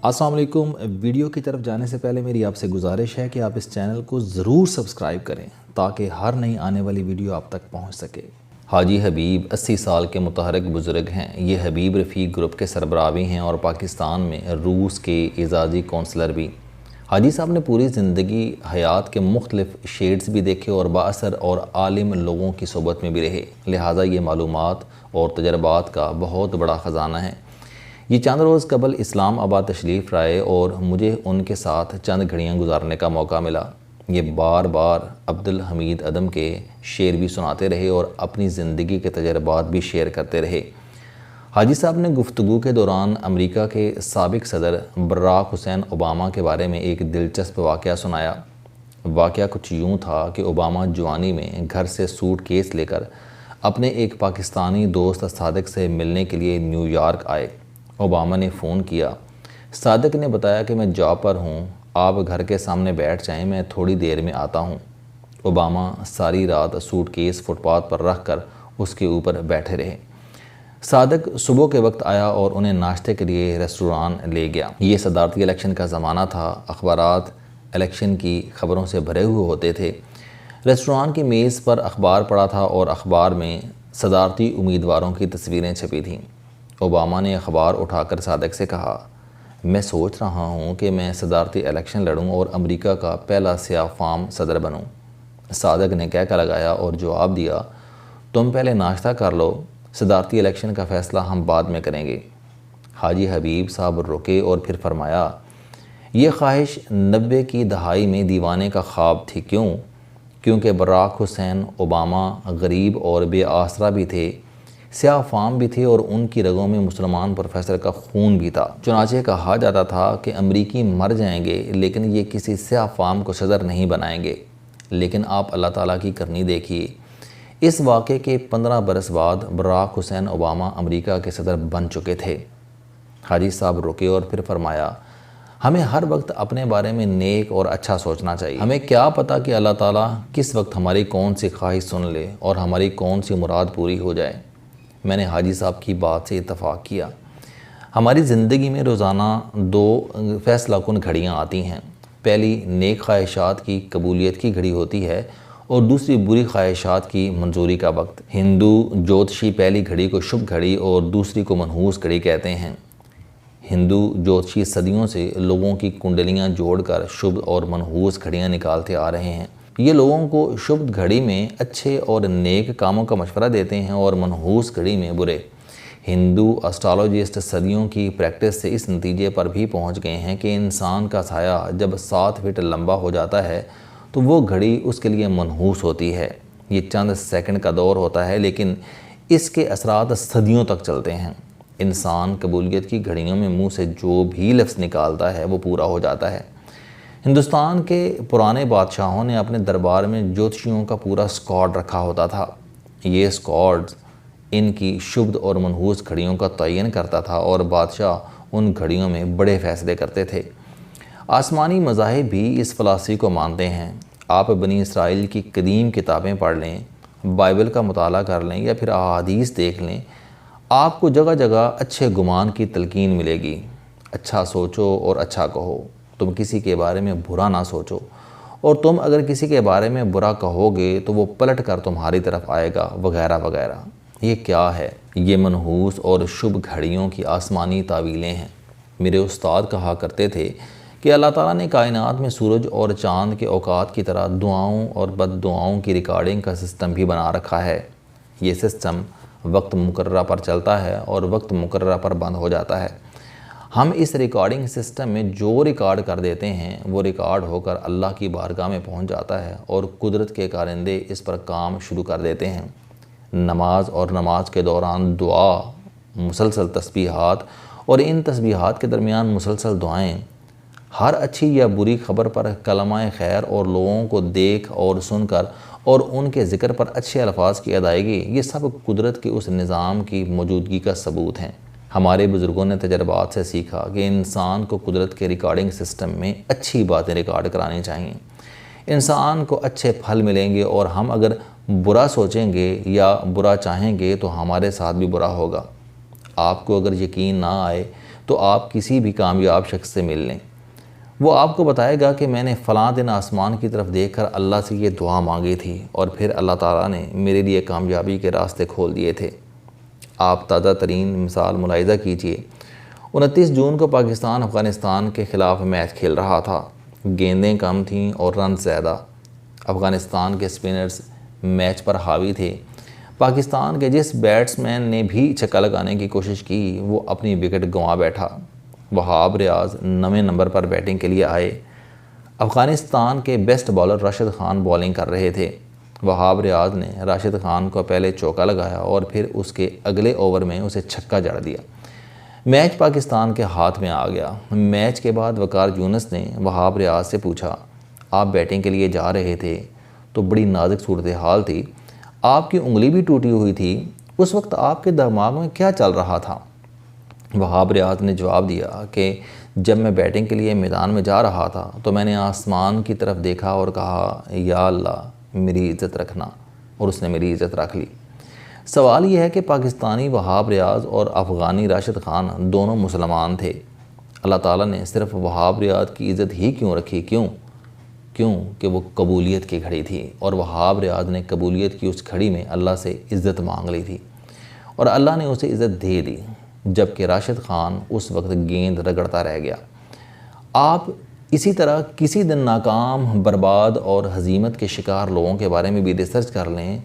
السلام علیکم۔ ویڈیو کی طرف جانے سے پہلے میری آپ سے گزارش ہے کہ آپ اس چینل کو ضرور سبسکرائب کریں تاکہ ہر نئی آنے والی ویڈیو آپ تک پہنچ سکے۔ حاجی حبیب 80 سال کے متحرک بزرگ ہیں۔ یہ حبیب رفیق گروپ کے سربراہ بھی ہیں اور پاکستان میں روس کے اعزازی کونسلر بھی۔ حاجی صاحب نے پوری زندگی حیات کے مختلف شیڈز بھی دیکھے اور بااثر اور عالم لوگوں کی صحبت میں بھی رہے، لہٰذا یہ معلومات اور تجربات کا بہت بڑا خزانہ ہے۔ یہ چند روز قبل اسلام آباد تشریف لائے اور مجھے ان کے ساتھ چند گھڑیاں گزارنے کا موقع ملا۔ یہ بار بار عبدالحمید عدم کے شعر بھی سناتے رہے اور اپنی زندگی کے تجربات بھی شیئر کرتے رہے۔ حاجی صاحب نے گفتگو کے دوران امریکہ کے سابق صدر براک حسین اوباما کے بارے میں ایک دلچسپ واقعہ سنایا۔ واقعہ کچھ یوں تھا کہ اوباما جوانی میں گھر سے سوٹ کیس لے کر اپنے ایک پاکستانی دوست صادق سے ملنے کے لیے نیو یارک آئے۔ اوباما نے فون کیا۔ صادق نے بتایا کہ میں جاب پر ہوں، آپ گھر کے سامنے بیٹھ جائیں، میں تھوڑی دیر میں آتا ہوں۔ اوباما ساری رات سوٹ کیس فٹ پاتھ پر رکھ کر اس کے اوپر بیٹھے رہے۔ صادق صبح کے وقت آیا اور انہیں ناشتے کے لیے ریسٹوران لے گیا۔ یہ صدارتی الیکشن کا زمانہ تھا، اخبارات الیکشن کی خبروں سے بھرے ہوئے ہوتے تھے۔ ریسٹوران کی میز پر اخبار پڑا تھا اور اخبار میں صدارتی امیدواروں کی تصویریں چھپی تھیں۔ اوباما نے اخبار اٹھا کر صادق سے کہا، میں سوچ رہا ہوں کہ میں صدارتی الیکشن لڑوں اور امریکہ کا پہلا سیاہ فام صدر بنوں۔ صادق نے کہہ کر لگایا اور جواب دیا، تم پہلے ناشتہ کر لو، صدارتی الیکشن کا فیصلہ ہم بعد میں کریں گے۔ حاجی حبیب صاحب رکے اور پھر فرمایا، یہ خواہش 90 کی دہائی میں دیوانے کا خواب تھی۔ کیونکہ براک حسین اوباما غریب اور بے آسرا بھی تھے، سیاہ فام بھی تھے اور ان کی رگوں میں مسلمان پروفیسر کا خون بھی تھا۔ چنانچہ کہا جاتا تھا کہ امریکی مر جائیں گے لیکن یہ کسی سیاہ فام کو صدر نہیں بنائیں گے۔ لیکن آپ اللہ تعالیٰ کی کرنی دیکھیے، اس واقعے کے 15 برس بعد براک حسین اوباما امریکہ کے صدر بن چکے تھے۔ حاجی صاحب رکے اور پھر فرمایا، ہمیں ہر وقت اپنے بارے میں نیک اور اچھا سوچنا چاہیے۔ ہمیں کیا پتہ کہ اللہ تعالیٰ کس وقت ہماری کون سی خواہش سن لے اور ہماری کون سی مراد پوری ہو جائے۔ میں نے حاجی صاحب کی بات سے اتفاق کیا۔ ہماری زندگی میں روزانہ 2 فیصلہ کن گھڑیاں آتی ہیں۔ پہلی نیک خواہشات کی قبولیت کی گھڑی ہوتی ہے اور دوسری بری خواہشات کی منظوری کا وقت۔ ہندو جوتشی پہلی گھڑی کو شبھ گھڑی اور دوسری کو منحوس گھڑی کہتے ہیں۔ ہندو جوتشی صدیوں سے لوگوں کی کنڈلیاں جوڑ کر شبھ اور منحوس گھڑیاں نکالتے آ رہے ہیں۔ یہ لوگوں کو شبھ گھڑی میں اچھے اور نیک کاموں کا مشورہ دیتے ہیں اور منحوس گھڑی میں برے۔ ہندو اسٹرالوجسٹ صدیوں کی پریکٹس سے اس نتیجے پر بھی پہنچ گئے ہیں کہ انسان کا سایہ جب 7 فٹ لمبا ہو جاتا ہے تو وہ گھڑی اس کے لیے منحوس ہوتی ہے۔ یہ چند سیکنڈ کا دور ہوتا ہے لیکن اس کے اثرات صدیوں تک چلتے ہیں۔ انسان قبولیت کی گھڑیوں میں منہ سے جو بھی لفظ نکالتا ہے وہ پورا ہو جاتا ہے۔ ہندوستان کے پرانے بادشاہوں نے اپنے دربار میں جوتشیوں کا پورا اسکواڈ رکھا ہوتا تھا۔ یہ اسکواڈ ان کی شبھ اور منحوس گھڑیوں کا تعین کرتا تھا اور بادشاہ ان گھڑیوں میں بڑے فیصلے کرتے تھے۔ آسمانی مذاہب بھی اس فلسفے کو مانتے ہیں۔ آپ بنی اسرائیل کی قدیم کتابیں پڑھ لیں، بائبل کا مطالعہ کر لیں یا پھر احادیث دیکھ لیں، آپ کو جگہ جگہ اچھے گمان کی تلقین ملے گی۔ اچھا سوچو اور اچھا کہو، تم کسی کے بارے میں برا نہ سوچو، اور تم اگر کسی کے بارے میں برا کہو گے تو وہ پلٹ کر تمہاری طرف آئے گا، وغیرہ وغیرہ۔ یہ کیا ہے؟ یہ منحوس اور شبھ گھڑیوں کی آسمانی تعویلیں ہیں۔ میرے استاد کہا کرتے تھے کہ اللہ تعالیٰ نے کائنات میں سورج اور چاند کے اوقات کی طرح دعاؤں اور بد دعاؤں کی ریکارڈنگ کا سسٹم بھی بنا رکھا ہے۔ یہ سسٹم وقت مقررہ پر چلتا ہے اور وقت مقررہ پر بند ہو جاتا ہے۔ ہم اس ریکارڈنگ سسٹم میں جو ریکارڈ کر دیتے ہیں وہ ریکارڈ ہو کر اللہ کی بارگاہ میں پہنچ جاتا ہے اور قدرت کے کارندے اس پر کام شروع کر دیتے ہیں۔ نماز اور نماز کے دوران دعا، مسلسل تسبیحات اور ان تسبیحات کے درمیان مسلسل دعائیں، ہر اچھی یا بری خبر پر کلمہ خیر اور لوگوں کو دیکھ اور سن کر اور ان کے ذکر پر اچھے الفاظ کی ادائیگی، یہ سب قدرت کے اس نظام کی موجودگی کا ثبوت ہیں۔ ہمارے بزرگوں نے تجربات سے سیکھا کہ انسان کو قدرت کے ریکارڈنگ سسٹم میں اچھی باتیں ریکارڈ کرانی چاہئیں۔ انسان کو اچھے پھل ملیں گے اور ہم اگر برا سوچیں گے یا برا چاہیں گے تو ہمارے ساتھ بھی برا ہوگا۔ آپ کو اگر یقین نہ آئے تو آپ کسی بھی کامیاب شخص سے مل لیں، وہ آپ کو بتائے گا کہ میں نے فلاں دن آسمان کی طرف دیکھ کر اللہ سے یہ دعا مانگی تھی اور پھر اللہ تعالیٰ نے میرے لیے کامیابی کے راستے کھول دیے تھے۔ آپ تازہ ترین مثال ملاحظہ کیجئے، 29 جون کو پاکستان افغانستان کے خلاف میچ کھیل رہا تھا، گیندیں کم تھیں اور رن زیادہ۔ افغانستان کے سپنرز میچ پر حاوی تھے۔ پاکستان کے جس بیٹسمین نے بھی چھکا لگانے کی کوشش کی وہ اپنی وکٹ گنوا بیٹھا۔ وہاب ریاض 9ویں نمبر پر بیٹنگ کے لیے آئے۔ افغانستان کے best bowler Rashid Khan bowling کر رہے تھے۔ وہاب ریاض نے راشد خان کو پہلے چوکا لگایا اور پھر اس کے اگلے اوور میں اسے چھکا جڑ دیا۔ میچ پاکستان کے ہاتھ میں آ گیا۔ میچ کے بعد وقار یونس نے وہاب ریاض سے پوچھا، آپ بیٹنگ کے لیے جا رہے تھے تو بڑی نازک صورتحال تھی، آپ کی انگلی بھی ٹوٹی ہوئی تھی، اس وقت آپ کے دماغ میں کیا چل رہا تھا؟ وہاب ریاض نے جواب دیا کہ جب میں بیٹنگ کے لیے میدان میں جا رہا تھا تو میں نے آسمان کی طرف دیکھا اور کہا یا اللہ میری عزت رکھنا، اور اس نے میری عزت رکھ لی۔ سوال یہ ہے کہ پاکستانی وہاب ریاض اور افغانی راشد خان دونوں مسلمان تھے، اللہ تعالیٰ نے صرف وہاب ریاض کی عزت ہی کیوں رکھی؟ کیوں کہ وہ قبولیت کی گھڑی تھی، اور وہاب ریاض نے قبولیت کی اس گھڑی میں اللہ سے عزت مانگ لی تھی اور اللہ نے اسے عزت دے دی، جبکہ راشد خان اس وقت گیند رگڑتا رہ گیا۔ آپ اسی طرح کسی دن ناکام، برباد اور ہزیمت کے شکار لوگوں کے بارے میں بھی ریسرچ کر لیں،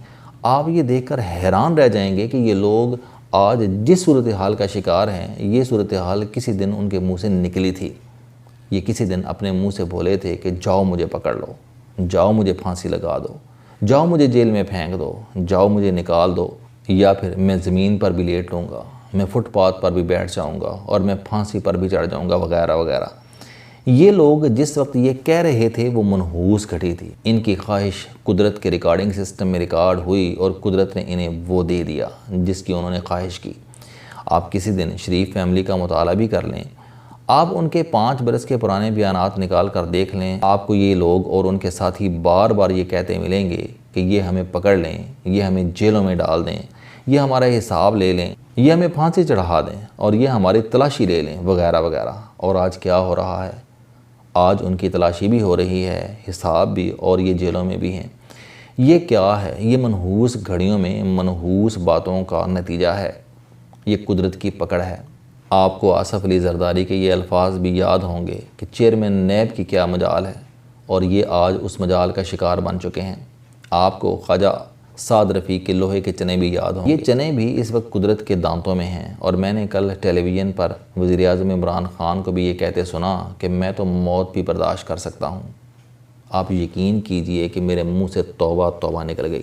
آپ یہ دیکھ کر حیران رہ جائیں گے کہ یہ لوگ آج جس صورتحال کا شکار ہیں، یہ صورتحال کسی دن ان کے منہ سے نکلی تھی۔ یہ کسی دن اپنے منہ سے بولے تھے کہ جاؤ مجھے پکڑ لو، جاؤ مجھے پھانسی لگا دو، جاؤ مجھے جیل میں پھینک دو، جاؤ مجھے نکال دو، یا پھر میں زمین پر بھی لیٹ لوں گا، میں فٹ پاتھ پر بھی بیٹھ جاؤں گا اور میں پھانسی پر بھی چڑھ جاؤں گا، وغیرہ وغیرہ۔ یہ لوگ جس وقت یہ کہہ رہے تھے وہ منحوس گھڑی تھی، ان کی خواہش قدرت کے ریکارڈنگ سسٹم میں ریکارڈ ہوئی اور قدرت نے انہیں وہ دے دیا جس کی انہوں نے خواہش کی۔ آپ کسی دن شریف فیملی کا مطالعہ بھی کر لیں، آپ ان کے 5 برس کے پرانے بیانات نکال کر دیکھ لیں، آپ کو یہ لوگ اور ان کے ساتھی بار بار یہ کہتے ملیں گے کہ یہ ہمیں پکڑ لیں، یہ ہمیں جیلوں میں ڈال دیں، یہ ہمارا حساب لے لیں، یہ ہمیں پھانسی چڑھا دیں اور یہ ہماری تلاشی لے لیں، وغیرہ وغیرہ۔ اور آج کیا ہو رہا ہے؟ آج ان کی تلاشی بھی ہو رہی ہے، حساب بھی، اور یہ جیلوں میں بھی ہیں۔ یہ کیا ہے؟ یہ منحوس گھڑیوں میں منحوس باتوں کا نتیجہ ہے، یہ قدرت کی پکڑ ہے۔ آپ کو آصف علی زرداری کے یہ الفاظ بھی یاد ہوں گے کہ چیئرمین نیب کی کیا مجال ہے، اور یہ آج اس مجال کا شکار بن چکے ہیں۔ آپ کو خواجہ سعد رفیق کے لوہے کے چنے بھی یاد ہوں گے۔ یہ چنے بھی اس وقت قدرت کے دانتوں میں ہیں، اور میں نے کل ٹیلی ویژن پر وزیر اعظم عمران خان کو بھی یہ کہتے سنا کہ میں تو موت بھی برداشت کر سکتا ہوں۔ آپ یقین کیجئے کہ میرے منہ سے توبہ توبہ نکل گئی،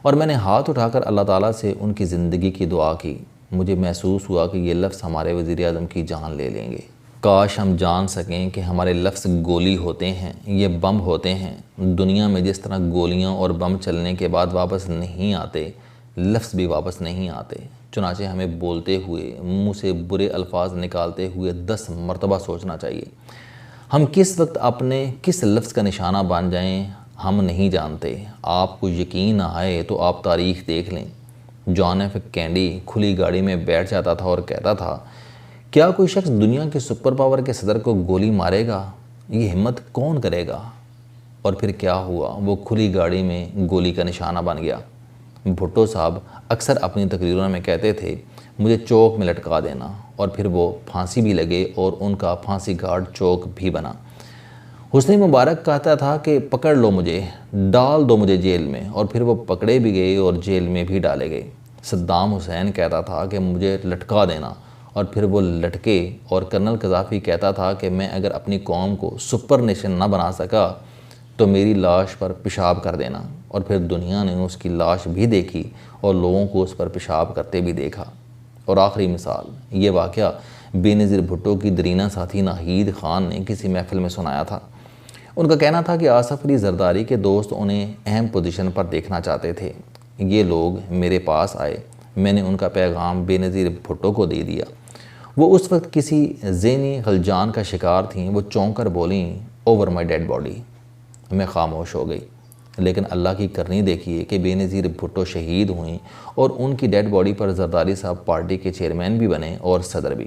اور میں نے ہاتھ اٹھا کر اللہ تعالیٰ سے ان کی زندگی کی دعا کی۔ مجھے محسوس ہوا کہ یہ لفظ ہمارے وزیر اعظم کی جان لے لیں گے۔ کاش ہم جان سکیں کہ ہمارے لفظ گولی ہوتے ہیں، یہ بم ہوتے ہیں۔ دنیا میں جس طرح گولیاں اور بم چلنے کے بعد واپس نہیں آتے، لفظ بھی واپس نہیں آتے۔ چنانچہ ہمیں بولتے ہوئے، منہ سے برے الفاظ نکالتے ہوئے 10 مرتبہ سوچنا چاہیے۔ ہم کس وقت اپنے کس لفظ کا نشانہ بن جائیں ہم نہیں جانتے۔ آپ کو یقین نہ آئے تو آپ تاریخ دیکھ لیں۔ جان ایف کینیڈی کھلی گاڑی میں بیٹھ جاتا تھا اور کہتا تھا، کیا کوئی شخص دنیا کے سپر پاور کے صدر کو گولی مارے گا؟ یہ ہمت کون کرے گا؟ اور پھر کیا ہوا؟ وہ کھلی گاڑی میں گولی کا نشانہ بن گیا۔ بھٹو صاحب اکثر اپنی تقریروں میں کہتے تھے، مجھے چوک میں لٹکا دینا، اور پھر وہ پھانسی بھی لگے اور ان کا پھانسی گھاٹ چوک بھی بنا۔ حسنی مبارک کہتا تھا کہ پکڑ لو مجھے، ڈال دو مجھے جیل میں، اور پھر وہ پکڑے بھی گئے اور جیل میں بھی ڈالے گئے۔ صدام حسین کہتا تھا کہ مجھے لٹکا دینا، اور پھر وہ لٹکے، اور کرنل قذافی کہتا تھا کہ میں اگر اپنی قوم کو سپر نیشن نہ بنا سکا تو میری لاش پر پیشاب کر دینا، اور پھر دنیا نے اس کی لاش بھی دیکھی اور لوگوں کو اس پر پیشاب کرتے بھی دیکھا۔ اور آخری مثال، یہ واقعہ بے نظیر بھٹو کی درینہ ساتھی ناہید خان نے کسی محفل میں سنایا تھا۔ ان کا کہنا تھا کہ آصف علی زرداری کے دوست انہیں اہم پوزیشن پر دیکھنا چاہتے تھے۔ یہ لوگ میرے پاس آئے، میں نے ان کا پیغام بے نظیر بھٹو کو دے دیا۔ وہ اس وقت کسی ذہنی خلجان کا شکار تھیں۔ وہ چونک کر بولیں، اوور مائی ڈیڈ باڈی۔ میں خاموش ہو گئی، لیکن اللہ کی کرنی دیکھیے کہ بے نظیر بھٹو شہید ہوئیں، اور ان کی ڈیڈ باڈی پر زرداری صاحب پارٹی کے چیئرمین بھی بنے اور صدر بھی۔